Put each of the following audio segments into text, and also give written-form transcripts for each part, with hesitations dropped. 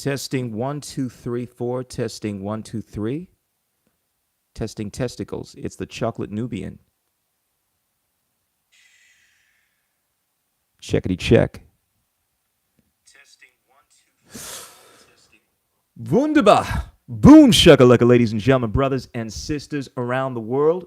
Testing 1, 2, 3, 4. Testing 1, 2, 3. Testing testicles. It's the chocolate Nubian. Checkity check. Testing 1, 2, 3. Testing. Wunderbar. Boom shakalaka, ladies and gentlemen, brothers and sisters around the world.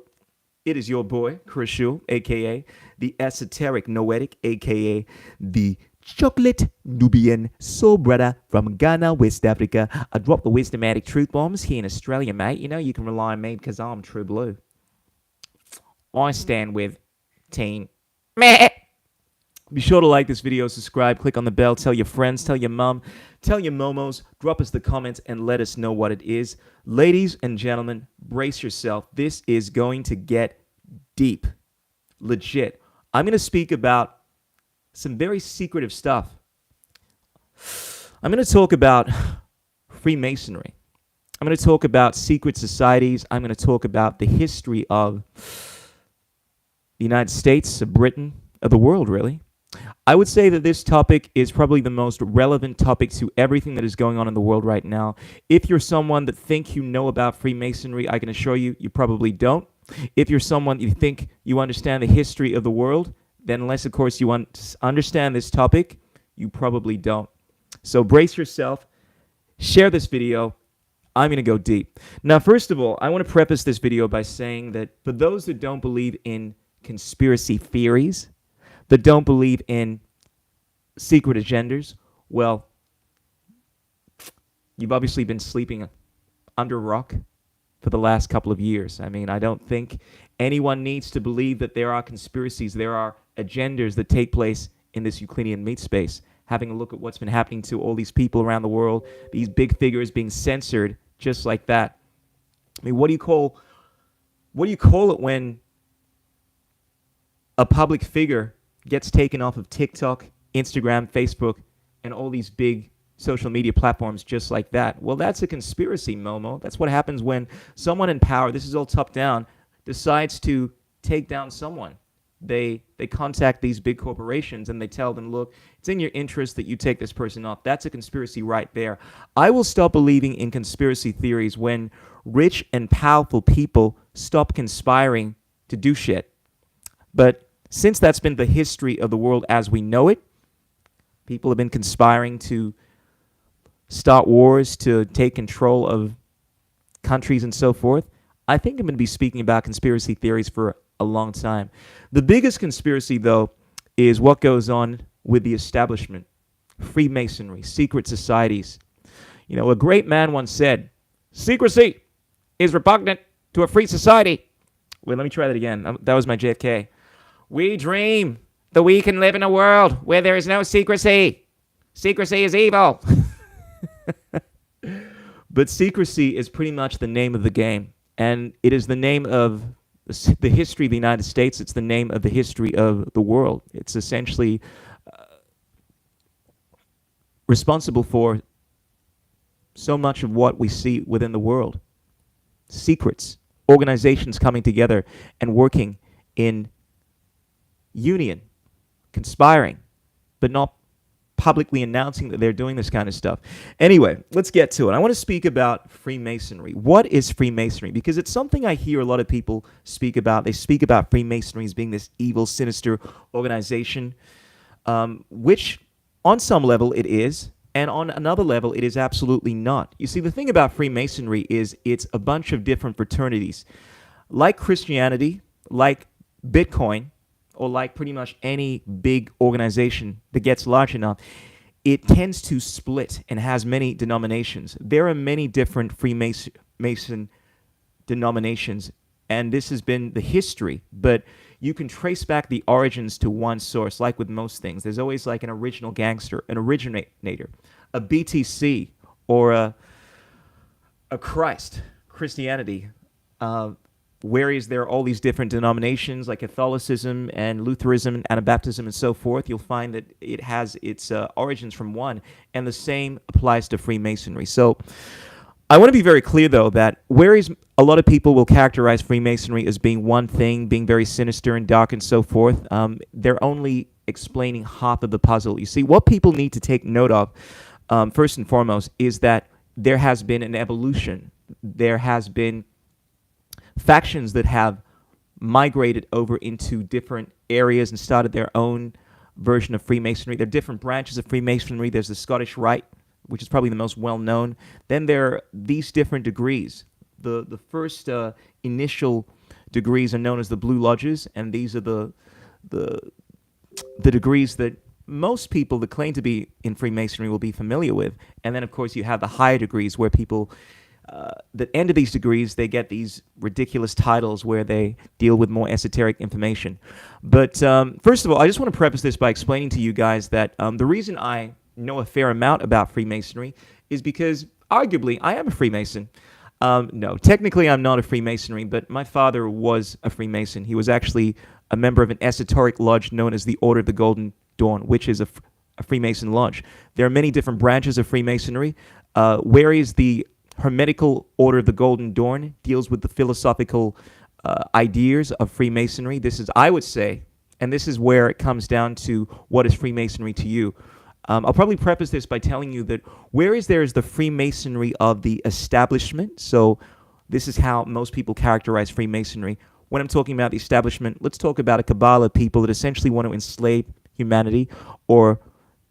It is your boy, Chris Shul, a.k.a. the Esoteric Noetic, a.k.a. the Chocolate Nubian Soul Brother from Ghana, West Africa. I drop the wisdomatic truth bombs here in Australia, mate. You know you can rely on me because I'm true blue. I stand with Teen. Meh. Be sure to like this video, subscribe, click on the bell, tell your friends, tell your mom, tell your momos, drop us the comments, and let us know what it is. Ladies and gentlemen, brace yourself. This is going to get deep. Legit. I'm going to speak about some very secretive stuff. I'm going to talk about Freemasonry. I'm going to talk about secret societies. I'm going to talk about the history of the United States, of Britain, of the world, really. I would say that this topic is probably the most relevant topic to everything that is going on in the world right now. If you're someone that think you know about Freemasonry, I can assure you, you probably don't. If you're someone you think you understand the history of the world, then unless, of course, you understand this topic, you probably don't. So brace yourself, share this video. I'm going to go deep. Now, first of all, I want to preface this video by saying that for those that don't believe in conspiracy theories, that don't believe in secret agendas, well, you've obviously been sleeping under a rock for the last couple of years. I mean, I don't think anyone needs to believe that there are conspiracies, there are agendas that take place in this Euclidean meat space. Having a look at what's been happening to all these people around the world, these big figures being censored just like that. I mean, what do you call it when a public figure gets taken off of TikTok, Instagram, Facebook, and all these big social media platforms just like that? Well, that's a conspiracy, Momo. That's what happens when someone in power, this is all top down, decides to take down someone. They contact these big corporations and they tell them, look, it's in your interest that you take this person off. That's a conspiracy right there. I will stop believing in conspiracy theories when rich and powerful people stop conspiring to do shit. But since that's been the history of the world as we know it, people have been conspiring to start wars, to take control of countries and so forth. I think I'm going to be speaking about conspiracy theories for a long time. The biggest conspiracy, though, is what goes on with the establishment, Freemasonry, secret societies. You know, a great man once said, secrecy is repugnant to a free society. Wait, let me try that again. That was my JFK. We dream that we can live in a world where there is no secrecy. Secrecy is evil. But secrecy is pretty much the name of the game. And it is the name of the history of the United States. It's the name of the history of the world. It's essentially responsible for so much of what we see within the world. Secrets, organizations coming together and working in union, conspiring, but not publicly announcing that they're doing this kind of stuff. Anyway, let's get to it. I want to speak about Freemasonry. What is Freemasonry? Because it's something I hear a lot of people speak about. They speak about Freemasonry as being this evil, sinister organization, which on some level it is, and on another level it is absolutely not. You see, the thing about Freemasonry is it's a bunch of different fraternities. Like Christianity, like Bitcoin, or like pretty much any big organization that gets large enough, it tends to split and has many denominations. There are many different Freemason denominations, and this has been the history, but you can trace back the origins to one source, like with most things. There's always like an original gangster, an originator, a BTC, or a Christianity, whereas there are all these different denominations like Catholicism and Lutheranism and Anabaptism and so forth. You'll find that it has its origins from one, and the same applies to Freemasonry. So I want to be very clear, though, that whereas a lot of people will characterize Freemasonry as being one thing, being very sinister and dark and so forth, they're only explaining half of the puzzle. You see, what people need to take note of first and foremost, is that there has been an evolution. There has been factions that have migrated over into different areas and started their own version of Freemasonry. There are different branches of Freemasonry. There's the Scottish Rite, which is probably the most well-known. Then there are these different degrees. The first initial degrees are known as the Blue Lodges, and these are the degrees that most people that claim to be in Freemasonry will be familiar with. And then, of course, you have the higher degrees where people that enter these degrees, they get these ridiculous titles where they deal with more esoteric information. But first of all, I just want to preface this by explaining to you guys that the reason I know a fair amount about Freemasonry is because, arguably, I am a Freemason. No, technically I'm not a Freemasonry, but my father was a Freemason. He was actually a member of an esoteric lodge known as the Order of the Golden Dawn, which is a Freemason lodge. There are many different branches of Freemasonry. Whereas the Hermetical Order of the Golden Dawn deals with the philosophical ideas of Freemasonry. This is, I would say, and this is where it comes down to what is Freemasonry to you. I'll probably preface this by telling you that whereas there is the Freemasonry of the establishment, so this is how most people characterize Freemasonry. When I'm talking about the establishment, let's talk about a cabal of people that essentially want to enslave humanity or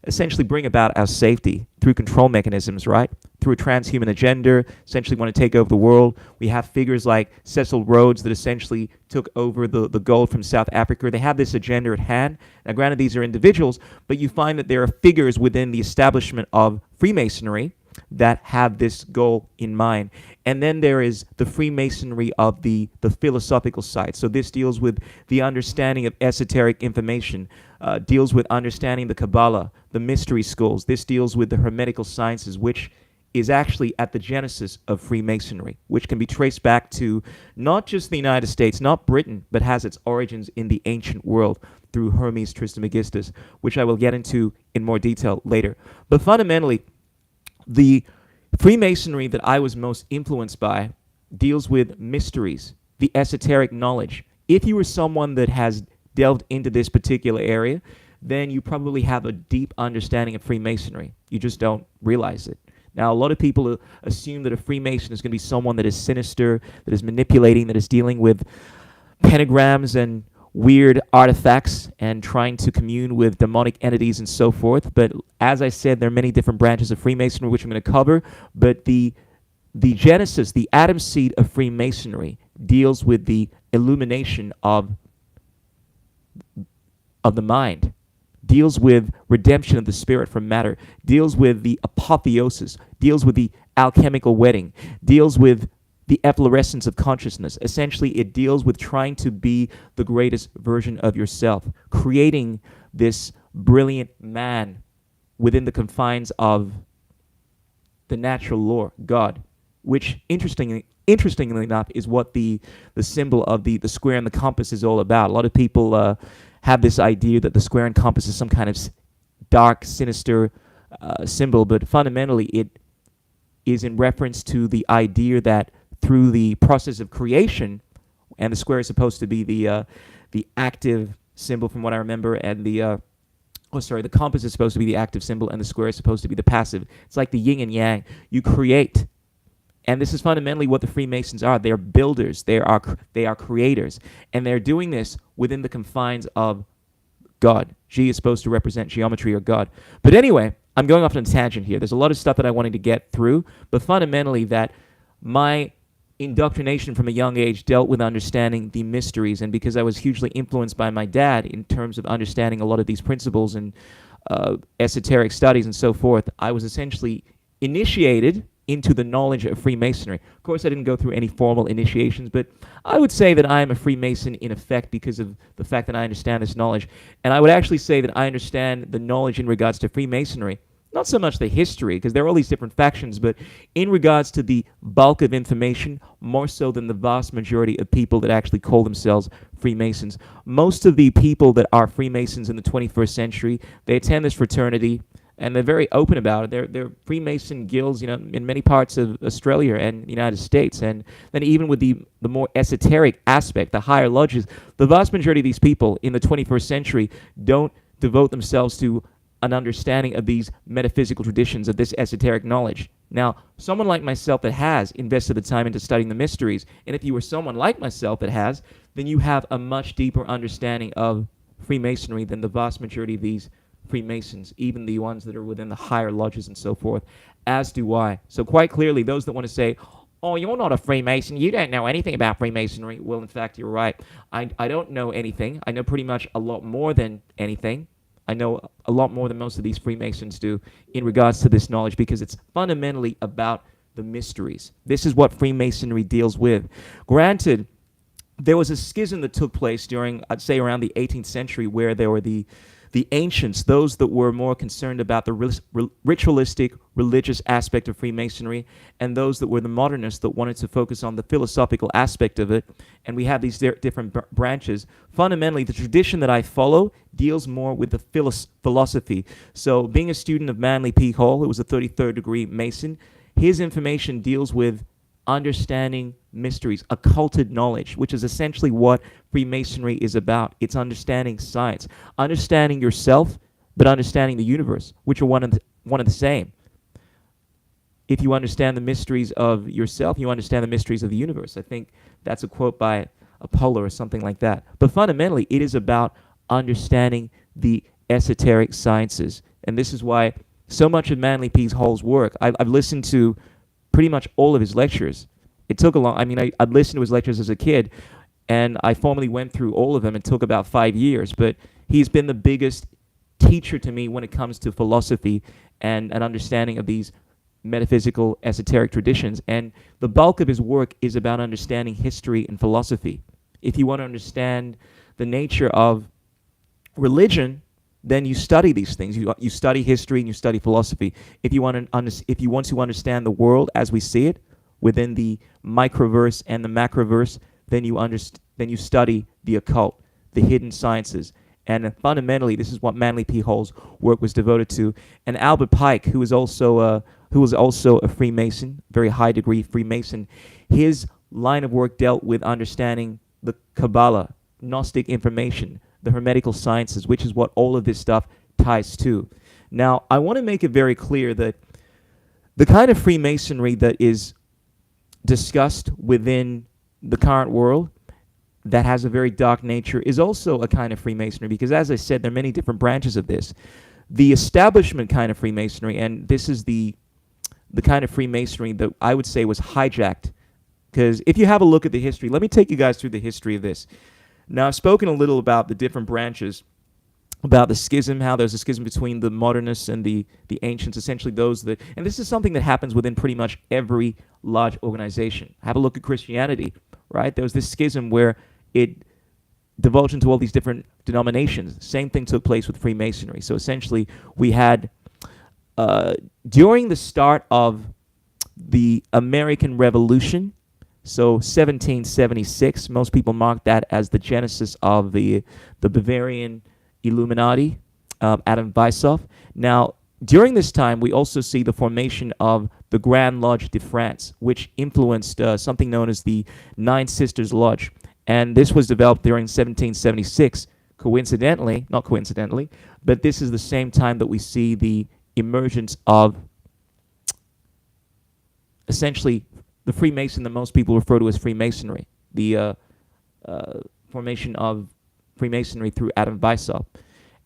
essentially bring about our safety through control mechanisms, right? Through a transhuman agenda, essentially want to take over the world. We have figures like Cecil Rhodes that essentially took over the gold from South Africa. They have this agenda at hand. Now, granted, these are individuals, but you find that there are figures within the establishment of Freemasonry that have this goal in mind. And then there is the Freemasonry of the philosophical side. So this deals with the understanding of esoteric information, deals with understanding the Kabbalah, the mystery schools. This deals with the Hermetical sciences, which is actually at the genesis of Freemasonry, which can be traced back to not just the United States, not Britain, but has its origins in the ancient world through Hermes Trismegistus, which I will get into in more detail later. But fundamentally, the Freemasonry that I was most influenced by deals with mysteries, the esoteric knowledge. If you are someone that has delved into this particular area, then you probably have a deep understanding of Freemasonry. You just don't realize it. Now, a lot of people assume that a Freemason is going to be someone that is sinister, that is manipulating, that is dealing with pentagrams and weird artifacts and trying to commune with demonic entities and so forth. But as I said, there are many different branches of Freemasonry, which I'm going to cover. But the genesis, the atom seed of Freemasonry, deals with the illumination of the mind, deals with redemption of the spirit from matter, deals with the apotheosis, deals with the alchemical wedding, deals with the efflorescence of consciousness. Essentially, it deals with trying to be the greatest version of yourself, creating this brilliant man within the confines of the natural law, God, which interestingly enough is what the symbol of the square and the compass is all about. A lot of people have this idea that the square and compass is some kind of dark, sinister symbol, but fundamentally it is in reference to the idea that through the process of creation, and the square is supposed to be the active symbol from what I remember, and the compass is supposed to be the active symbol, and the square is supposed to be the passive. It's like the yin and yang. You create. And this is fundamentally what the Freemasons are. They are builders. They are creators. And they're doing this within the confines of God. G is supposed to represent geometry or God. But anyway, I'm going off on a tangent here. There's a lot of stuff that I wanted to get through, but fundamentally that my indoctrination from a young age dealt with understanding the mysteries, and because I was hugely influenced by my dad in terms of understanding a lot of these principles and esoteric studies and so forth, I was essentially initiated into the knowledge of Freemasonry. Of course, I didn't go through any formal initiations, but I would say that I am a Freemason in effect because of the fact that I understand this knowledge. And I would actually say that I understand the knowledge in regards to Freemasonry, not so much the history, because there are all these different factions, but in regards to the bulk of information, more so than the vast majority of people that actually call themselves Freemasons. Most of the people that are Freemasons in the 21st century, they attend this fraternity, and they're very open about it. They're Freemason guilds, in many parts of Australia and the United States. And then even with the more esoteric aspect, the higher lodges, the vast majority of these people in the 21st century don't devote themselves to an understanding of these metaphysical traditions, of this esoteric knowledge. Now, someone like myself that has invested the time into studying the mysteries, and if you were someone like myself that has, then you have a much deeper understanding of Freemasonry than the vast majority of these Freemasons, even the ones that are within the higher lodges and so forth, as do I. So quite clearly, those that want to say, oh, you're not a Freemason, you don't know anything about Freemasonry, well, in fact, you're right. I don't know anything. I know pretty much a lot more than anything. I know a lot more than most of these Freemasons do in regards to this knowledge, because it's fundamentally about the mysteries. This is what Freemasonry deals with. Granted, there was a schism that took place during, I'd say, around the 18th century, where there were the ancients, those that were more concerned about the ritualistic, religious aspect of Freemasonry, and those that were the modernists that wanted to focus on the philosophical aspect of it. And we have these different branches. Fundamentally, the tradition that I follow deals more with the philosophy. So being a student of Manly P. Hall, who was a 33rd degree Mason, his information deals with understanding mysteries, occulted knowledge, which is essentially what Freemasonry is about. It's understanding science, understanding yourself, but understanding the universe, which are one of the same. If you understand the mysteries of yourself, you understand the mysteries of the universe. I think that's a quote by Apollo or something like that. But fundamentally, it is about understanding the esoteric sciences. And this is why so much of Manly P. Hall's work, I've listened to pretty much all of his lectures. It took a long, I'd listened to his lectures as a kid, and I formally went through all of them. It took about 5 years, but he's been the biggest teacher to me when it comes to philosophy and an understanding of these metaphysical, esoteric traditions. And the bulk of his work is about understanding history and philosophy. If you want to understand the nature of religion, then you study these things. You study history and you study philosophy. If you want to understand the world as we see it within the microverse and the macroverse, then you study the occult, the hidden sciences. And fundamentally, this is what Manly P. Hall's work was devoted to. And Albert Pike, who was also a Freemason, very high degree Freemason, his line of work dealt with understanding the Kabbalah, Gnostic information, the Hermetical sciences, which is what all of this stuff ties to. Now, I want to make it very clear that the kind of Freemasonry that is discussed within the current world that has a very dark nature is also a kind of Freemasonry, because, as I said, there are many different branches of this. The establishment kind of Freemasonry, and this is the kind of Freemasonry that I would say was hijacked, because if you have a look at the history, let me take you guys through the history of this. Now, I've spoken a little about the different branches, about the schism, how there's a schism between the modernists and the ancients, essentially those that, and this is something that happens within pretty much every large organization. Have a look at Christianity, right? There was this schism where it divulged into all these different denominations. Same thing took place with Freemasonry. So essentially, we had, during the start of the American Revolution, so 1776, most people mark that as the genesis of the Bavarian Illuminati, Adam Weishaupt. Now, during this time, we also see the formation of the Grand Lodge de France, which influenced something known as the Nine Sisters Lodge. And this was developed during 1776, not coincidentally, but this is the same time that we see the emergence of essentially the Freemason that most people refer to as Freemasonry, the formation of Freemasonry through Adam Weishaupt.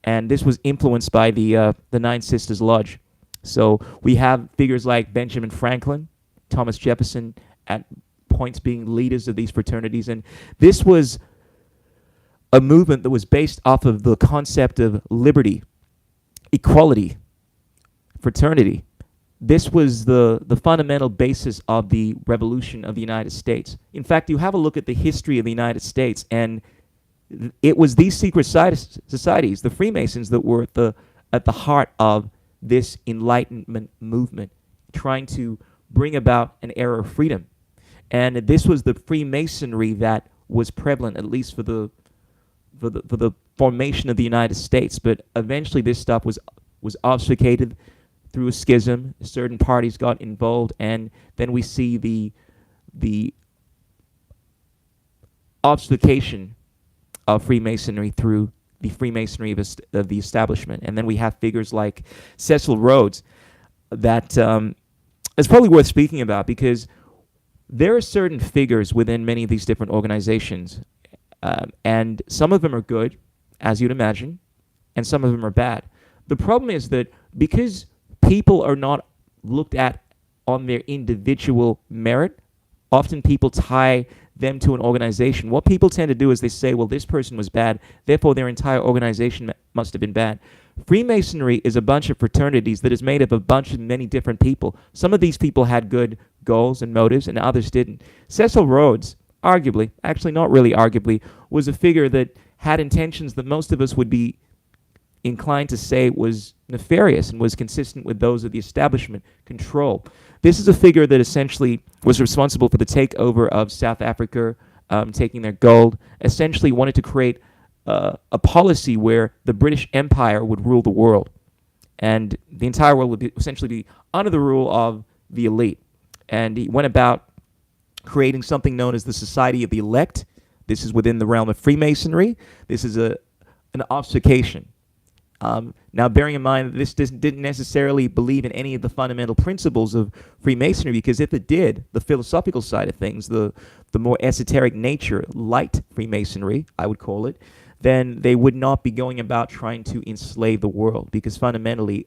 And this was influenced by the Nine Sisters Lodge. So we have figures like Benjamin Franklin, Thomas Jefferson, at points being leaders of these fraternities. And this was a movement that was based off of the concept of liberty, equality, fraternity. This was the fundamental basis of the revolution of the United States. In fact, you have a look at the history of the United States, and it was these secret societies, the Freemasons, that were at the heart of this Enlightenment movement, trying to bring about an era of freedom. And this was the Freemasonry that was prevalent, at least for the formation of the United States. But eventually, this stuff was obfuscated through a schism. Certain parties got involved, and then we see the obfuscation of Freemasonry through the Freemasonry of the establishment. And then we have figures like Cecil Rhodes that is probably worth speaking about, because there are certain figures within many of these different organizations, and some of them are good, as you'd imagine, and some of them are bad. The problem is that because people are not looked at on their individual merit, often people tie them to an organization. What people tend to do is they say, well, this person was bad, therefore their entire organization must have been bad. Freemasonry is a bunch of fraternities that is made up of a bunch of many different people. Some of these people had good goals and motives, and others didn't. Cecil Rhodes, arguably, actually not really arguably, was a figure that had intentions that most of us would be inclined to say was nefarious and was consistent with those of the establishment control. This is a figure that essentially was responsible for the takeover of South Africa, taking their gold, essentially wanted to create a policy where the British Empire would rule the world, and the entire world would essentially be under the rule of the elite. And he went about creating something known as the Society of the Elect. This is within the realm of Freemasonry. This is an obfuscation. Now, bearing in mind that this didn't necessarily believe in any of the fundamental principles of Freemasonry, because if it did, the philosophical side of things, the more esoteric nature, light Freemasonry, I would call it, then they would not be going about trying to enslave the world, because fundamentally,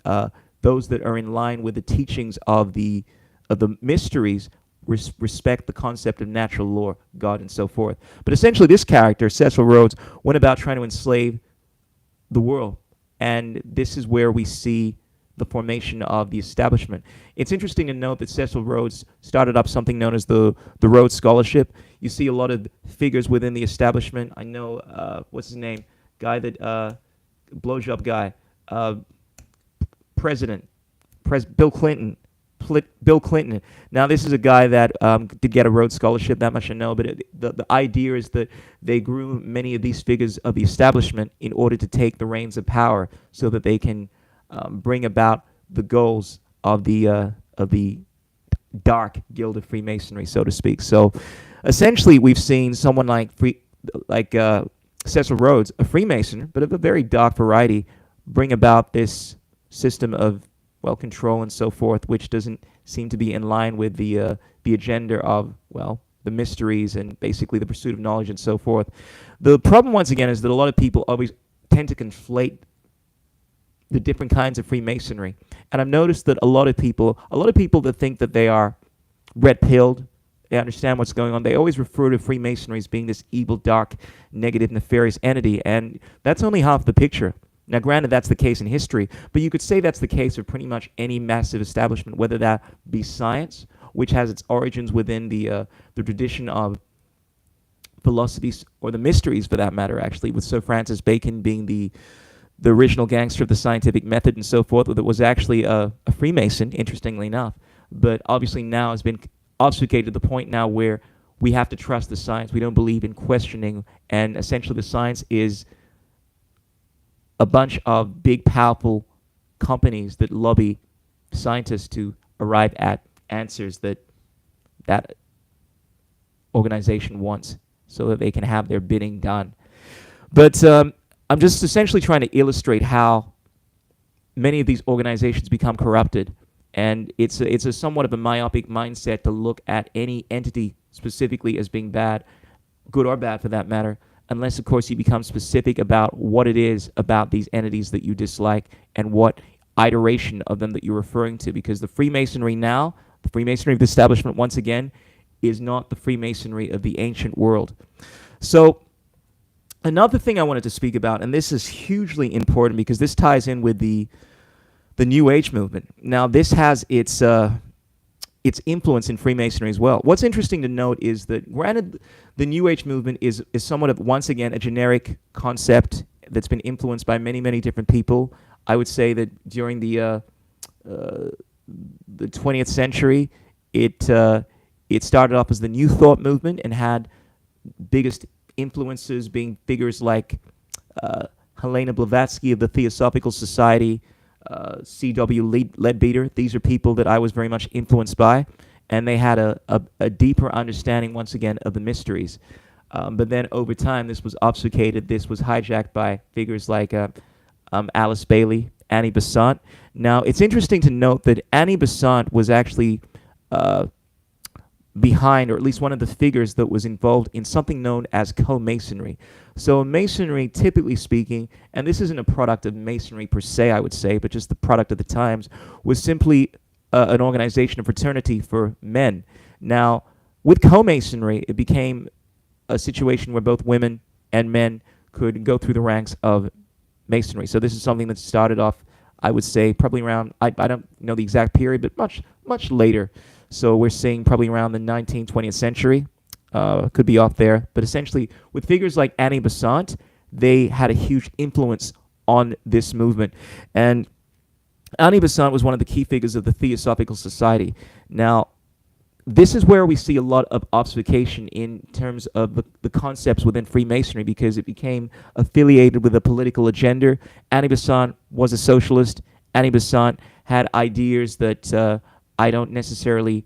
those that are in line with the teachings of the mysteries respect the concept of natural law, God, and so forth. But essentially, this character, Cecil Rhodes, went about trying to enslave the world. And this is where we see the formation of the establishment. It's interesting to note that Cecil Rhodes started up something known as the Rhodes Scholarship. You see a lot of figures within the establishment. I know, what's his name? Guy that, blowjob guy, President, Bill Clinton. Bill Clinton. Now, this is a guy that did get a Rhodes Scholarship, that much I know, but the idea is that they grew many of these figures of the establishment in order to take the reins of power so that they can bring about the goals of the dark guild of Freemasonry, so to speak. So, essentially, we've seen someone like Cecil Rhodes, a Freemason, but of a very dark variety, bring about this system of control and so forth, which doesn't seem to be in line with the agenda of, the mysteries and basically the pursuit of knowledge and so forth. The problem, once again, is that a lot of people always tend to conflate the different kinds of Freemasonry. And I've noticed that a lot of people that think that they are red-pilled, they understand what's going on, they always refer to Freemasonry as being this evil, dark, negative, nefarious entity, and that's only half the picture. Now, granted, that's the case in history, but you could say that's the case of pretty much any massive establishment, whether that be science, which has its origins within the tradition of philosophies, or the mysteries, for that matter, actually, with Sir Francis Bacon being the original gangster of the scientific method and so forth, that was actually a Freemason, interestingly enough, but obviously now has been obfuscated to the point now where we have to trust the science. We don't believe in questioning, and essentially the science is a bunch of big, powerful companies that lobby scientists to arrive at answers that organization wants so that they can have their bidding done. But I'm just essentially trying to illustrate how many of these organizations become corrupted, and it's a somewhat of a myopic mindset to look at any entity specifically as being bad, good or bad for that matter, unless, of course, you become specific about what it is about these entities that you dislike and what iteration of them that you're referring to. Because the Freemasonry now, the Freemasonry of the establishment, once again, is not the Freemasonry of the ancient world. So, another thing I wanted to speak about, and this is hugely important because this ties in with the New Age movement. Now, this has its influence in Freemasonry as well. What's interesting to note is that, granted, the New Age movement is somewhat of, once again, a generic concept that's been influenced by many, many different people. I would say that during the 20th century, it started off as the New Thought movement and had biggest influences being figures like Helena Blavatsky of the Theosophical Society, C.W. Leadbeater. These are people that I was very much influenced by, and they had a deeper understanding, once again, of the mysteries. But then over time, this was obfuscated. This was hijacked by figures like Alice Bailey, Annie Besant. Now, it's interesting to note that Annie Besant was actually uh, behind, or at least one of the figures that was involved in something known as Co-Masonry. So Masonry, typically speaking, and this isn't a product of Masonry per se, I would say, but just the product of the times, was simply an organization, a fraternity for men. Now, with Co-Masonry, it became a situation where both women and men could go through the ranks of Masonry. So this is something that started off, I would say, probably around, I don't know the exact period, but much later. So we're seeing probably around the 19th, 20th century. Could be off there. But essentially, with figures like Annie Besant, they had a huge influence on this movement. And Annie Besant was one of the key figures of the Theosophical Society. Now, this is where we see a lot of obfuscation in terms of the concepts within Freemasonry, because it became affiliated with a political agenda. Annie Besant was a socialist. Annie Besant had ideas that I don't necessarily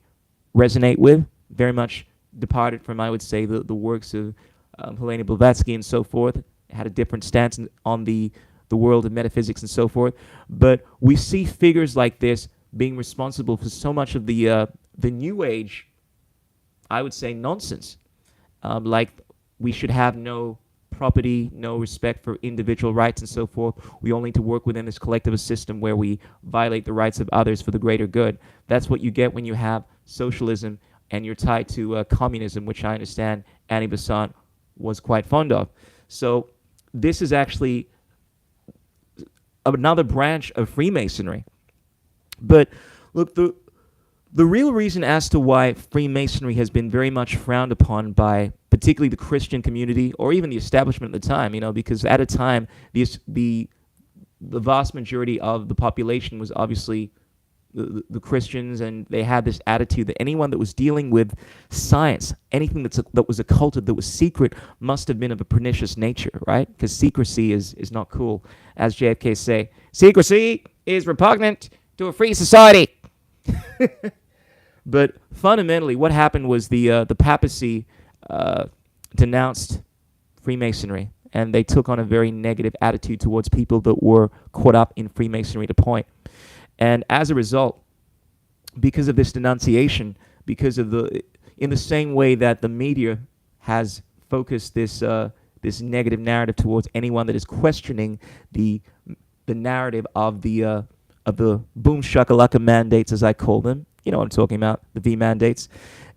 resonate with, very much departed from, I would say, the works of Helena Blavatsky and so forth. It had a different stance on the world of metaphysics and so forth. But we see figures like this being responsible for so much of the New Age, I would say, nonsense. Like we should have no property, no respect for individual rights and so forth. We only need to work within this collectivist system where we violate the rights of others for the greater good. That's what you get when you have socialism and you're tied to communism, which I understand Annie Besant was quite fond of. So this is actually another branch of Freemasonry. But look, the real reason as to why Freemasonry has been very much frowned upon by particularly the Christian community or even the establishment at the time, because at a time the vast majority of the population was obviously the Christians, and they had this attitude that anyone that was dealing with science, anything that was occulted, that was secret, must have been of a pernicious nature, right? Because secrecy is not cool. As JFK say, secrecy is repugnant to a free society. But fundamentally, what happened was the papacy denounced Freemasonry, and they took on a very negative attitude towards people that were caught up in Freemasonry to point. And as a result, because of this denunciation, in the same way that the media has focused this negative narrative towards anyone that is questioning the narrative of the boom shakalaka mandates, as I call them. You know what I'm talking about, the V mandates.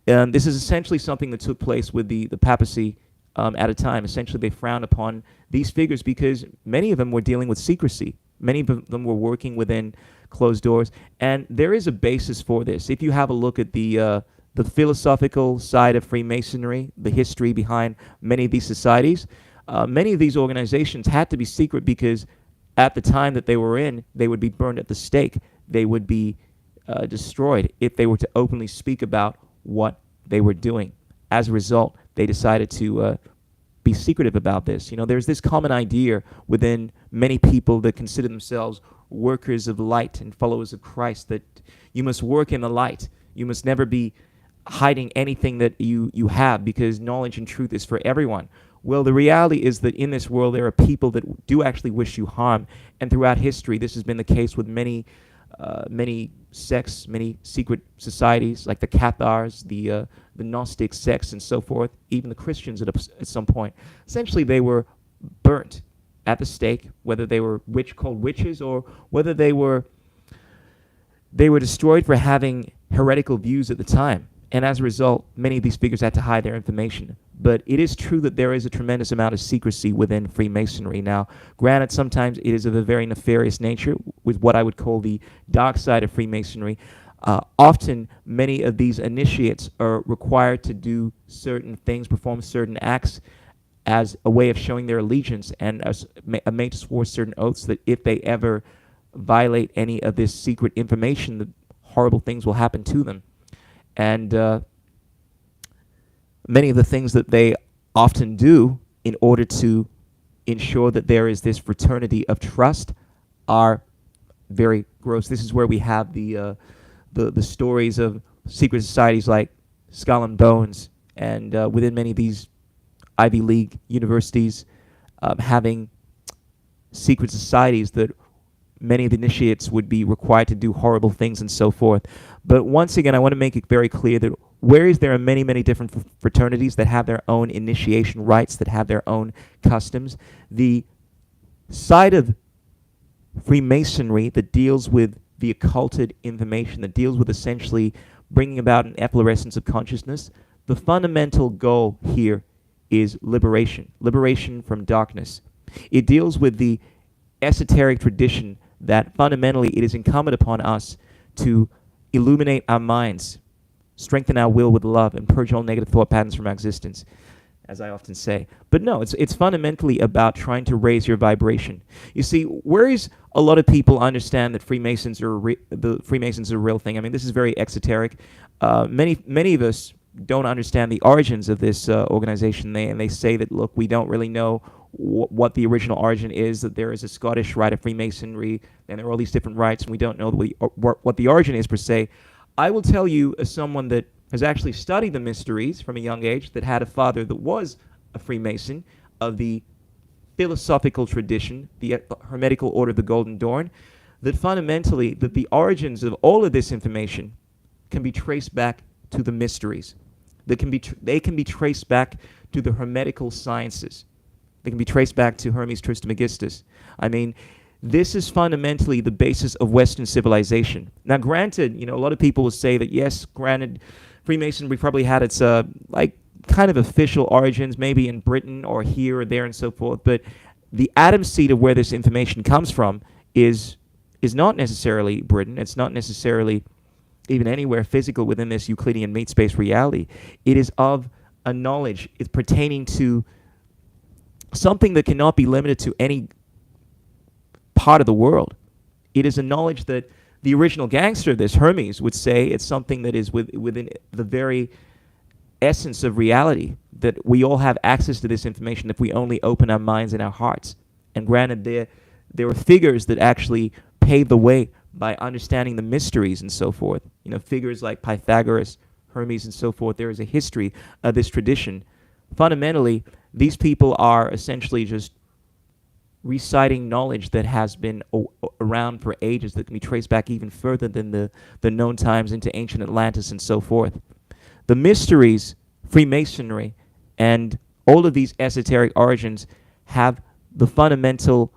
This is essentially something that took place with the papacy at a time. Essentially, they frowned upon these figures because many of them were dealing with secrecy. Many of them were working within closed doors, and there is a basis for this. If you have a look at the philosophical side of Freemasonry, the history behind many of these societies, many of these organizations had to be secret because at the time that they were in, they would be burned at the stake. They would be destroyed if they were to openly speak about what they were doing. As a result, they decided to be secretive about this. There's this common idea within many people that consider themselves workers of light and followers of Christ that you must work in the light. You must never be hiding anything that you have, because knowledge and truth is for everyone. Well, the reality is that in this world there are people that do actually wish you harm, and throughout history this has been the case with many sects, many secret societies like the Cathars, the Gnostic sects and so forth, even the Christians at some point. Essentially they were burnt at the stake, whether they were called witches or whether they were destroyed for having heretical views at the time. And as a result, many of these figures had to hide their information. But it is true that there is a tremendous amount of secrecy within Freemasonry. Now, granted, sometimes it is of a very nefarious nature, with what I would call the dark side of Freemasonry. Often, many of these initiates are required to do certain things, perform certain acts as a way of showing their allegiance, and are made to swear certain oaths that if they ever violate any of this secret information, that horrible things will happen to them. And many of the things that they often do in order to ensure that there is this fraternity of trust are very gross. This is where we have the stories of secret societies like Skull and Bones, and within many of these Ivy League universities, having secret societies that many of the initiates would be required to do horrible things and so forth. But once again, I want to make it very clear that whereas there are many, many different fraternities that have their own initiation rites, that have their own customs, the side of Freemasonry that deals with the occulted information, that deals with essentially bringing about an efflorescence of consciousness, the fundamental goal here is liberation from darkness. It deals with the esoteric tradition that fundamentally it is incumbent upon us to illuminate our minds, strengthen our will with love, and purge all negative thought patterns from our existence, as I often say. But no, it's fundamentally about trying to raise your vibration. You see, whereas a lot of people understand that the Freemasons are a real thing. I mean, this is very exoteric. Many of us don't understand the origins of this organization. They say that, look, we don't really know what the original origin is, that there is a Scottish rite of Freemasonry, and there are all these different rites, and we don't know what the origin is per se. I will tell you, as someone that has actually studied the mysteries from a young age, that had a father that was a Freemason of the philosophical tradition, the Hermetical Order of the Golden Dawn, that fundamentally that the origins of all of this information can be traced back to the mysteries. They can be traced back to the Hermetical sciences. They can be traced back to Hermes Trismegistus. I mean, this is fundamentally the basis of Western civilization. Now, granted, a lot of people will say that, yes, granted, Freemasonry probably had its kind of official origins, maybe in Britain or here or there and so forth, but the atom seed of where this information comes from is not necessarily Britain. It's not necessarily even anywhere physical within this Euclidean meat space reality. It is of a knowledge. It's pertaining to something that cannot be limited to any part of the world. It is a knowledge that the original gangster of this, Hermes, would say it's something that is within the very essence of reality, that we all have access to this information if we only open our minds and our hearts. And granted, there were figures that actually paved the way by understanding the mysteries and so forth. Figures like Pythagoras, Hermes, and so forth. There is a history of this tradition. Fundamentally, these people are essentially just reciting knowledge that has been around for ages, that can be traced back even further than the known times into ancient Atlantis and so forth. The mysteries, Freemasonry, and all of these esoteric origins have the fundamental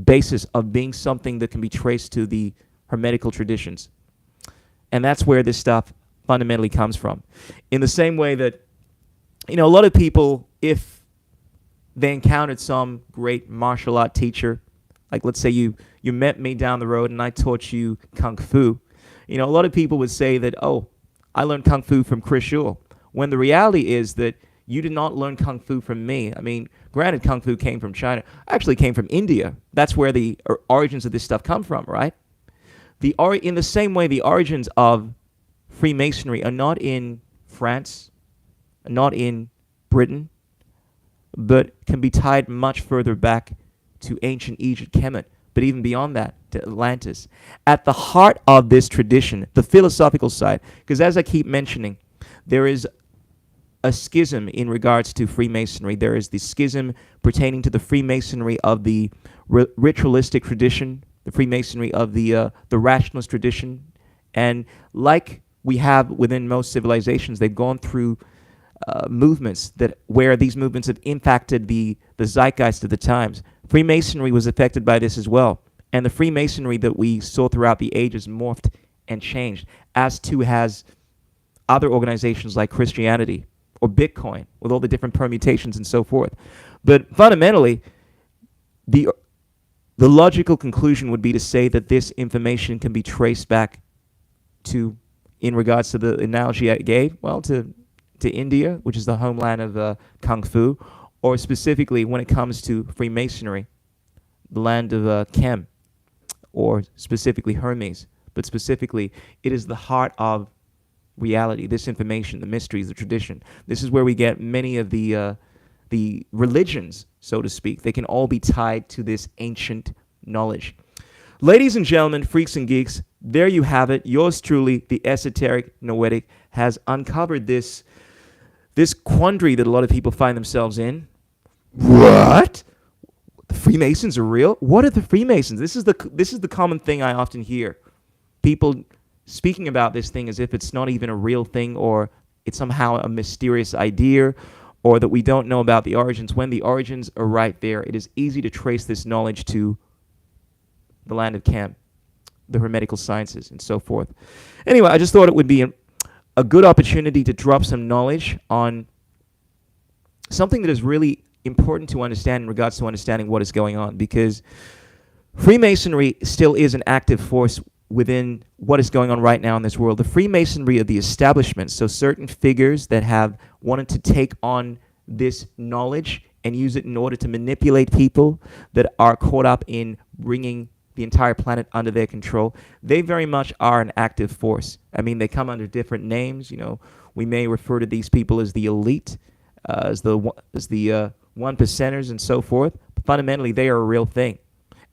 basis of being something that can be traced to the Hermetical traditions. And that's where this stuff fundamentally comes from. In the same way that, a lot of people, if they encountered some great martial art teacher, like let's say you met me down the road and I taught you Kung Fu, a lot of people would say that, oh, I learned Kung Fu from Chris Schul, when the reality is that you did not learn Kung Fu from me. I mean, granted, Kung Fu came from China. Actually came from India. That's where the origins of this stuff come from, right? In the same way, the origins of Freemasonry are not in France, not in Britain, but can be tied much further back to ancient Egypt, Kemet, but even beyond that, to Atlantis. At the heart of this tradition, the philosophical side, because as I keep mentioning, there is a schism in regards to Freemasonry. There is the schism pertaining to the Freemasonry of the ritualistic tradition, the Freemasonry of the rationalist tradition, and like we have within most civilizations, they've gone through movements where these movements have impacted the zeitgeist of the times. Freemasonry was affected by this as well, and the Freemasonry that we saw throughout the ages morphed and changed, as too has other organizations like Christianity or Bitcoin, with all the different permutations and so forth. But fundamentally, the logical conclusion would be to say that this information can be traced back to, in regards to the analogy I gave, well, to India, which is the homeland of Kung Fu, or specifically when it comes to Freemasonry, the land of Kem, or specifically Hermes. But specifically, it is the heart of reality, this information, the mysteries, the tradition. This is where we get many of the religions, so to speak. They can all be tied to this ancient knowledge. Ladies and gentlemen, freaks and geeks, there you have it. Yours truly, the Esoteric Noetic, has uncovered this this quandary that a lot of people find themselves in. What? The Freemasons are real? What are the Freemasons? This is the common thing I often hear. People speaking about this thing as if it's not even a real thing, or it's somehow a mysterious idea, or that we don't know about the origins, when the origins are right there. It is easy to trace this knowledge to the land of Cam, the hermetical sciences, and so forth. Anyway, I just thought it would be a good opportunity to drop some knowledge on something that is really important to understand in regards to understanding what is going on, because Freemasonry still is an active force within what is going on right now in this world. The Freemasonry of the establishment, so certain figures that have wanted to take on this knowledge and use it in order to manipulate people that are caught up in bringing the entire planet under their control, they very much are an active force. I mean, they come under different names. You know, we may refer to these people as the elite, as the one percenters and so forth. But fundamentally, they are a real thing.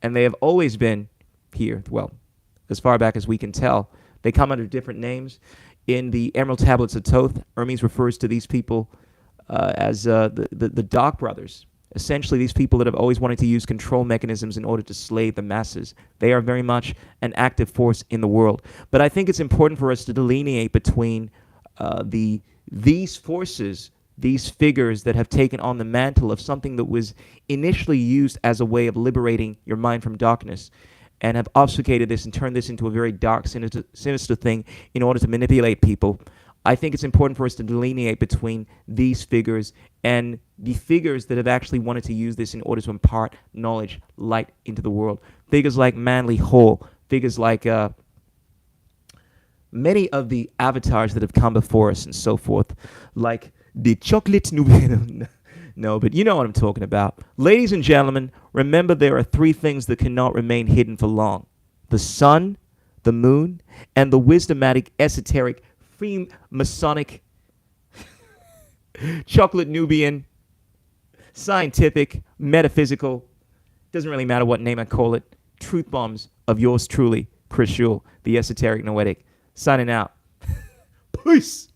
And they have always been here, well, as far back as we can tell. They come under different names. In the Emerald Tablets of Thoth, Hermes refers to these people as the Dark Brothers. Essentially, these people that have always wanted to use control mechanisms in order to slay the masses. They are very much an active force in the world. But I think it's important for us to delineate between these forces, these figures that have taken on the mantle of something that was initially used as a way of liberating your mind from darkness, and have obfuscated this and turned this into a very dark, sinister thing in order to manipulate people. I think it's important for us to delineate between these figures and the figures that have actually wanted to use this in order to impart knowledge, light into the world. Figures like Manly Hall, figures like many of the avatars that have come before us and so forth, like the chocolate No, but you know what I'm talking about. Ladies and gentlemen, remember there are three things that cannot remain hidden for long: the sun, the moon, and the wisdomatic, esoteric, Freemasonic, chocolate Nubian, scientific, metaphysical, doesn't really matter what name I call it, truth bombs of yours truly, Chris Schul, the esoteric noetic, signing out. Peace.